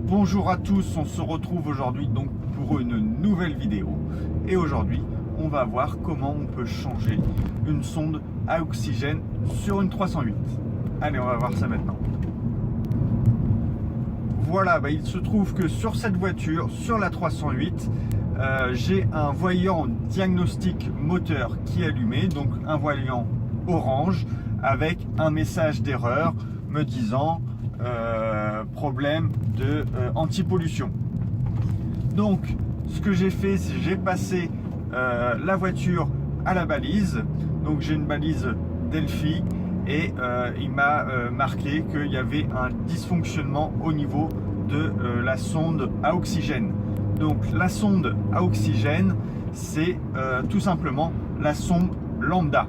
Bonjour à tous, on se retrouve aujourd'hui donc pour une nouvelle vidéo et aujourd'hui on va voir comment on peut changer une sonde à oxygène sur une 308. Allez, on va voir ça maintenant. Voilà, il se trouve que sur cette voiture, sur la 308, j'ai un voyant diagnostic moteur qui est allumé, donc un voyant orange avec un message d'erreur me disant problème de anti-pollution. Donc ce que j'ai fait, c'est j'ai passé la voiture à la balise. Donc j'ai une balise Delphi et il m'a marqué qu'il y avait un dysfonctionnement au niveau de la sonde à oxygène. Donc la sonde à oxygène, c'est tout simplement la sonde lambda.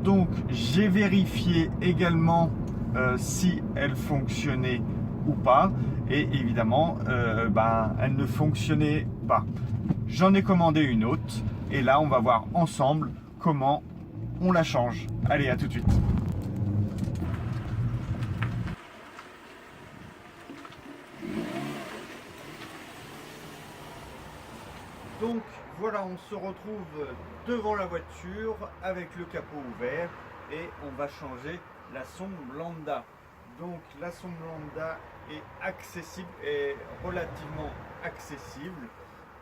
Donc j'ai vérifié également si elle fonctionnait ou pas, et évidemment elle ne fonctionnait pas. J'en ai commandé une autre et là on va voir ensemble comment on la change. Allez, à tout de suite. Donc voilà, on se retrouve devant la voiture avec le capot ouvert et on va changer la sonde lambda. Donc la sonde lambda est accessible, est relativement accessible.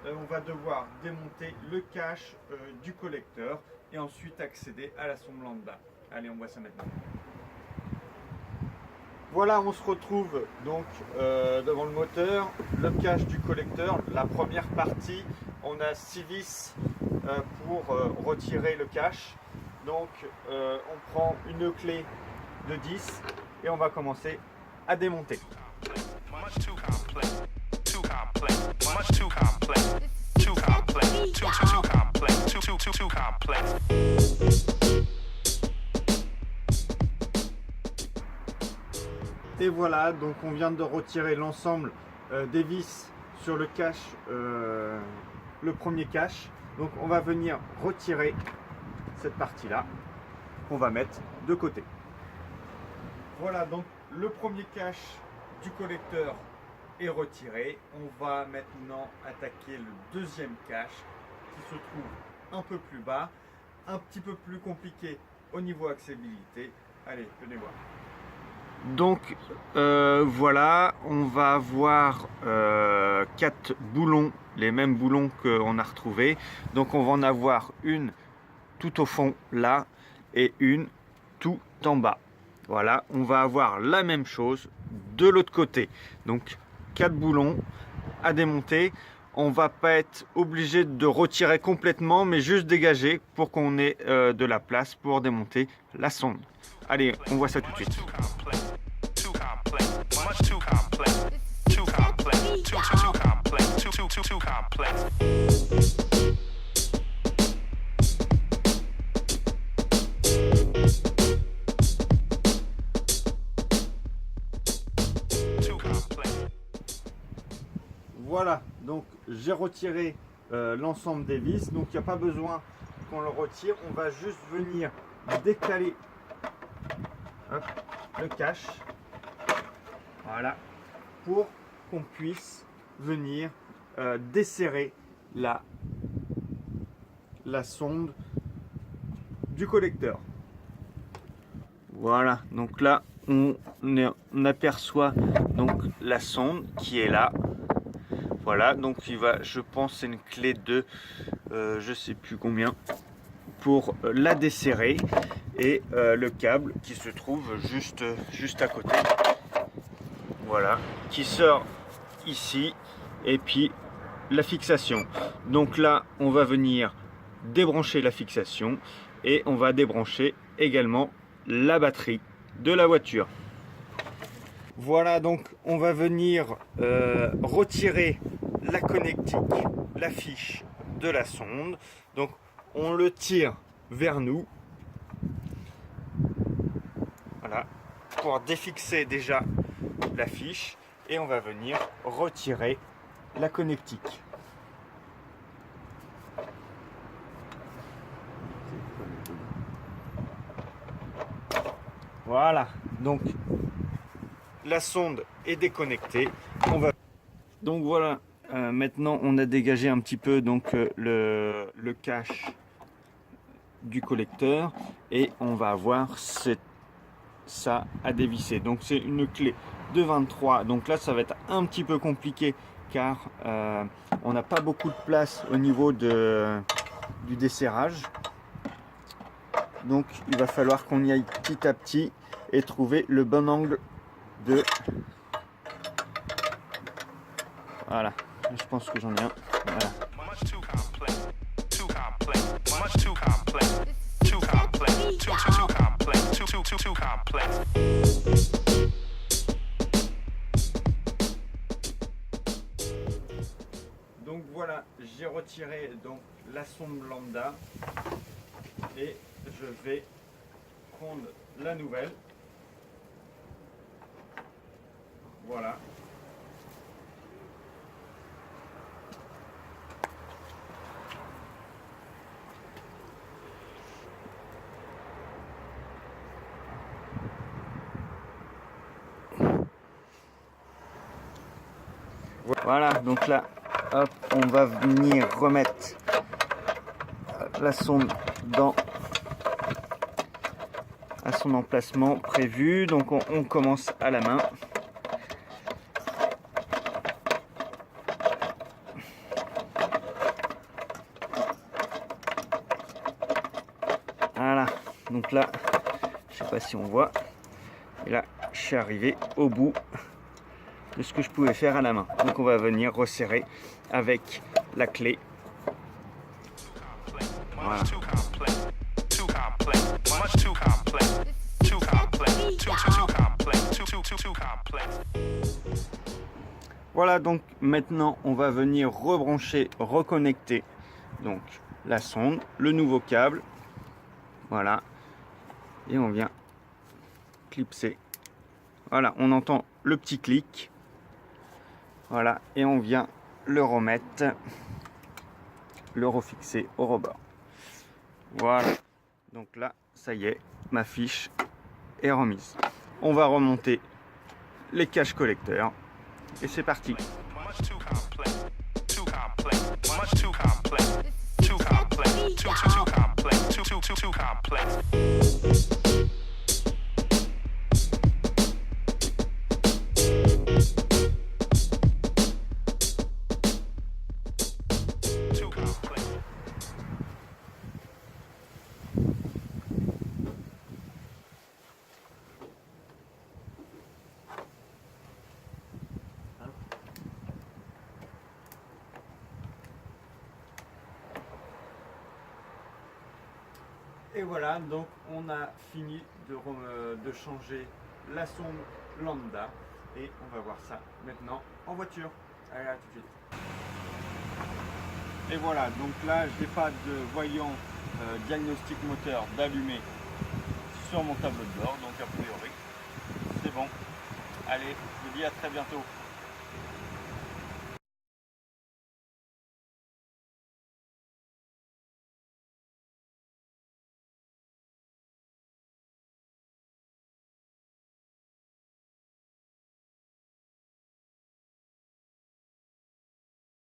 On va devoir démonter le cache du collecteur et ensuite accéder à la sonde lambda. Allez, on voit ça maintenant. Voilà, on se retrouve donc devant le moteur, le cache du collecteur. La première partie, on a 6 vis pour retirer le cache. Donc on prend une clé de 10 et on va commencer à démonter. Et voilà, donc on vient de retirer l'ensemble des vis sur le cache, le premier cache. Donc on va venir retirer cette partie là qu'on va mettre de côté. Voilà, donc le premier cache du collecteur est retiré. On va maintenant attaquer le deuxième cache qui se trouve un peu plus bas, un petit peu plus compliqué au niveau accessibilité. Allez, venez voir. Donc voilà, on va avoir 4 boulons, les mêmes boulons qu'on a retrouvés. Donc on va en avoir une tout au fond là et une tout en bas. Voilà, on va avoir la même chose de l'autre côté. Donc 4 boulons à démonter. On va pas être obligé de retirer complètement, mais juste dégager pour qu'on ait de la place pour démonter la sonde. Allez, on voit ça tout de suite. Voilà, donc j'ai retiré l'ensemble des vis, donc il n'y a pas besoin qu'on le retire, on va juste venir décaler le cache, voilà, pour qu'on puisse venir desserrer la sonde du collecteur. Voilà, donc là on aperçoit donc la sonde qui est là. Voilà, donc il va, je pense, c'est une clé de je sais plus combien pour la desserrer et le câble qui se trouve juste à côté. Voilà, qui sort ici et puis la fixation. Donc là, on va venir débrancher la fixation et on va débrancher également la batterie de la voiture. Voilà, donc on va venir retirer la connectique, la fiche de la sonde. Donc on le tire vers nous. Voilà, pour défixer déjà la fiche et on va venir retirer la connectique. Voilà, donc la sonde est déconnecté. Donc voilà, maintenant on a dégagé un petit peu donc, le cache du collecteur et on va avoir ça à dévisser. Donc c'est une clé de 23, donc là ça va être un petit peu compliqué car on n'a pas beaucoup de place au niveau du desserrage. Donc il va falloir qu'on y aille petit à petit et trouver le bon angle de... Voilà, je pense que j'en ai un. Voilà. Donc voilà, j'ai retiré donc la sonde lambda et je vais prendre la nouvelle. Voilà. Voilà, donc là, hop, on va venir remettre la sonde à son emplacement prévu. Donc on commence à la main. Voilà, donc là, je sais pas si on voit, et là, je suis arrivé au bout de ce que je pouvais faire à la main. Donc on va venir resserrer avec la clé. Voilà. Voilà, donc maintenant on va venir rebrancher, reconnecter donc la sonde, le nouveau câble. Voilà, et on vient clipser. Voilà, on entend le petit clic. Voilà, et on vient le remettre, le refixer au rebord. Voilà, donc là, ça y est, ma fiche est remise. On va remonter les caches collecteurs et c'est parti. Et voilà, donc on a fini de changer la sonde lambda et on va voir ça maintenant en voiture. Allez, à tout de suite. Et voilà, donc là je n'ai pas de voyant diagnostic moteur d'allumé sur mon tableau de bord, donc a priori c'est bon. Allez, je vous dis à très bientôt.